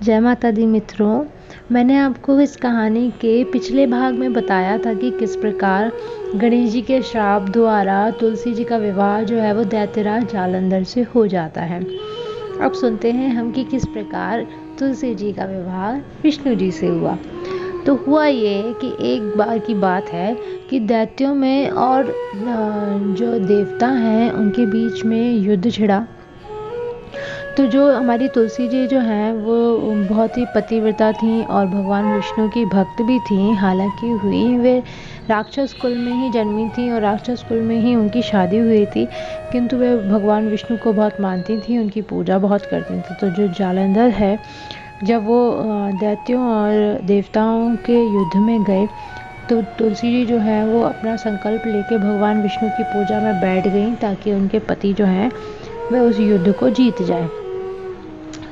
जय माता दी मित्रों। मैंने आपको इस कहानी के पिछले भाग में बताया था कि किस प्रकार गणेश जी के श्राप द्वारा तुलसी जी का विवाह जो है वो दैत्यराज जालंधर से हो जाता है। अब सुनते हैं हम कि किस प्रकार तुलसी जी का विवाह विष्णु जी से हुआ। तो हुआ ये कि एक बार की बात है कि दैत्यों में और जो देवता हैं उनके बीच में युद्ध छिड़ा। तो जो हमारी तुलसी जी जो हैं वो बहुत ही पतिव्रता थीं और भगवान विष्णु की भक्त भी थीं। हालांकि हुई वे राक्षस कुल में ही जन्मी थीं और राक्षस कुल में ही उनकी शादी हुई थी, किंतु वे भगवान विष्णु को बहुत मानती थीं, उनकी पूजा बहुत करती थीं। तो जो जालंधर है, जब वो दैत्यों और देवताओं के युद्ध में गए तो तुलसी जी जो है वो अपना संकल्प लेके भगवान विष्णु की पूजा में बैठ गई ताकि उनके पति जो हैं वे उस युद्ध को जीत जाए।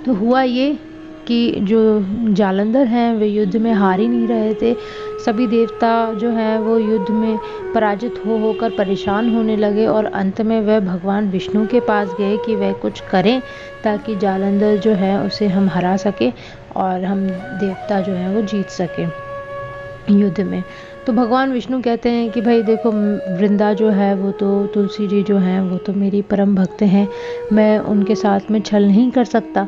तो हुआ ये कि जो जालंधर हैं वे युद्ध में हार ही नहीं रहे थे। सभी देवता जो हैं वो युद्ध में पराजित होकर परेशान होने लगे और अंत में वह भगवान विष्णु के पास गए कि वह कुछ करें ताकि जालंधर जो है उसे हम हरा सके और हम देवता जो हैं वो जीत सकें युद्ध में। तो भगवान विष्णु कहते हैं कि भाई देखो, वृंदा जो है वो तो तुलसी जी जो हैं वो तो मेरी परम भक्त हैं, मैं उनके साथ में छल नहीं कर सकता।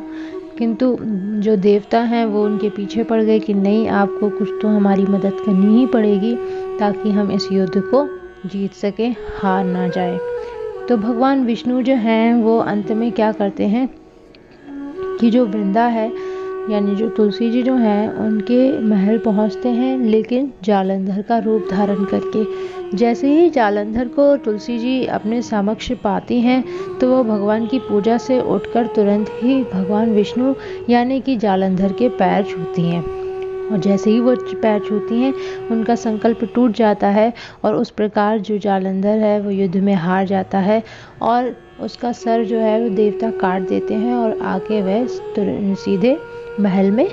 किंतु जो देवता हैं वो उनके पीछे पड़ गए कि नहीं, आपको कुछ तो हमारी मदद करनी ही पड़ेगी ताकि हम इस युद्ध को जीत सकें, हार ना जाए। तो भगवान विष्णु जो हैं वो अंत में क्या करते हैं कि जो वृंदा है यानी जो तुलसी जी जो हैं उनके महल पहुंचते हैं, लेकिन जालंधर का रूप धारण करके। जैसे ही जालंधर को तुलसी जी अपने समक्ष पाती हैं तो वो भगवान की पूजा से उठकर तुरंत ही भगवान विष्णु यानी कि जालंधर के पैर छूती हैं। और जैसे ही वो पैर छूती हैं उनका संकल्प टूट जाता है और उस प्रकार जो जालंधर है वो युद्ध में हार जाता है और उसका सर जो है वो देवता काट देते हैं और आके वह सीधे महल में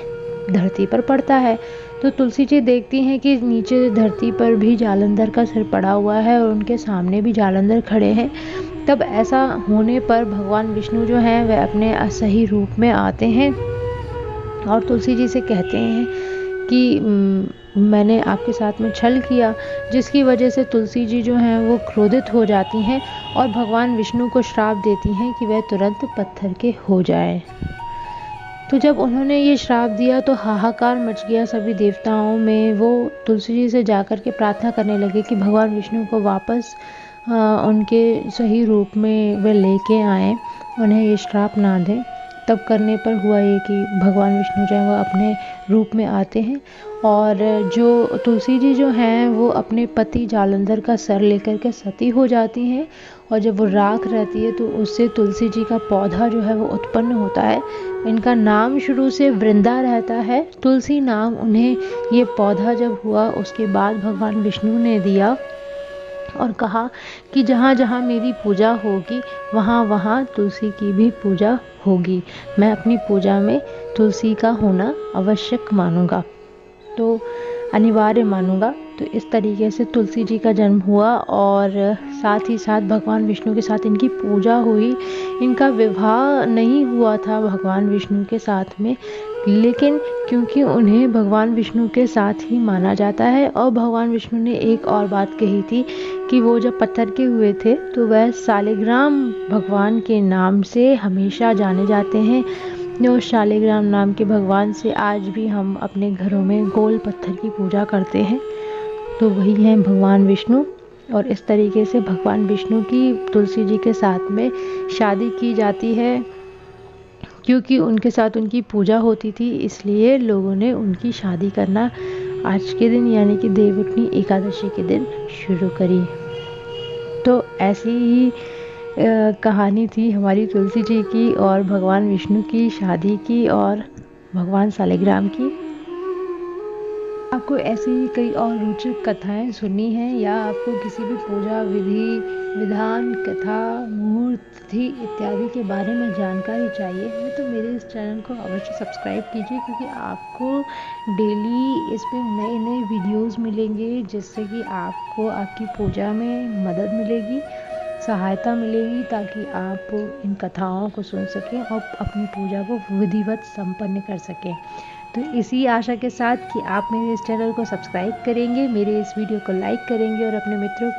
धरती पर पड़ता है। तो तुलसी जी देखती हैं कि नीचे धरती पर भी जालंधर का सिर पड़ा हुआ है और उनके सामने भी जालंधर खड़े हैं। तब ऐसा होने पर भगवान विष्णु जो हैं वह अपने असही रूप में आते हैं और तुलसी जी से कहते हैं कि मैंने आपके साथ में छल किया, जिसकी वजह से तुलसी जी जो हैं वो क्रोधित हो जाती हैं और भगवान विष्णु को श्राप देती हैं कि वह तुरंत पत्थर के हो जाए। तो जब उन्होंने ये श्राप दिया तो हाहाकार मच गया सभी देवताओं में। वो तुलसी जी से जाकर के प्रार्थना करने लगे कि भगवान विष्णु को वापस उनके सही रूप में वे लेके आएँ, उन्हें ये श्राप ना दें। तब करने पर हुआ ये कि भगवान विष्णु जो है वो अपने रूप में आते हैं और जो तुलसी जी जो हैं वो अपने पति जालंधर का सर लेकर के सती हो जाती हैं और जब वो राख रहती है तो उससे तुलसी जी का पौधा जो है वो उत्पन्न होता है। इनका नाम शुरू से वृंदा रहता है, तुलसी नाम उन्हें ये पौधा जब हुआ उसके बाद भगवान विष्णु ने दिया और कहा कि जहाँ जहाँ मेरी पूजा होगी वहाँ वहाँ तुलसी की भी पूजा होगी, मैं अपनी पूजा में तुलसी का होना आवश्यक मानूंगा, तो अनिवार्य मानूंगा। तो इस तरीके से तुलसी जी का जन्म हुआ और साथ ही साथ भगवान विष्णु के साथ इनकी पूजा हुई। इनका विवाह नहीं हुआ था भगवान विष्णु के साथ में, लेकिन क्योंकि उन्हें भगवान विष्णु के साथ ही माना जाता है और भगवान विष्णु ने एक और बात कही थी कि वो जब पत्थर के हुए थे तो वह शालिग्राम भगवान के नाम से हमेशा जाने जाते हैं। जो शालिग्राम नाम के भगवान से आज भी हम अपने घरों में गोल पत्थर की पूजा करते हैं, तो वही हैं भगवान विष्णु। और इस तरीके से भगवान विष्णु की तुलसी जी के साथ में शादी की जाती है। क्योंकि उनके साथ उनकी पूजा होती थी इसलिए लोगों ने उनकी शादी करना आज के दिन यानी कि देवउठनी एकादशी के दिन शुरू करी। तो ऐसी ही कहानी थी हमारी तुलसी जी की और भगवान विष्णु की शादी की और भगवान शालिग्राम की। आपको ऐसी ही कई और रोचक कथाएं सुननी हैं या आपको किसी भी पूजा विधि विधान कथा मुहूर्त तिथि इत्यादि के बारे में जानकारी चाहिए है तो मेरे इस चैनल को अवश्य सब्सक्राइब कीजिए, क्योंकि आपको डेली इसमें नए नए वीडियोस मिलेंगे जिससे कि आपको आपकी पूजा में मदद मिलेगी सहायता मिलेगी ताकि आप इन कथाओं को सुन सकें और अपनी पूजा को विधिवत संपन्न कर सकें। तो इसी आशा के साथ कि आप मेरे इस चैनल को सब्सक्राइब करेंगे, मेरे इस वीडियो को लाइक करेंगे और अपने मित्रों के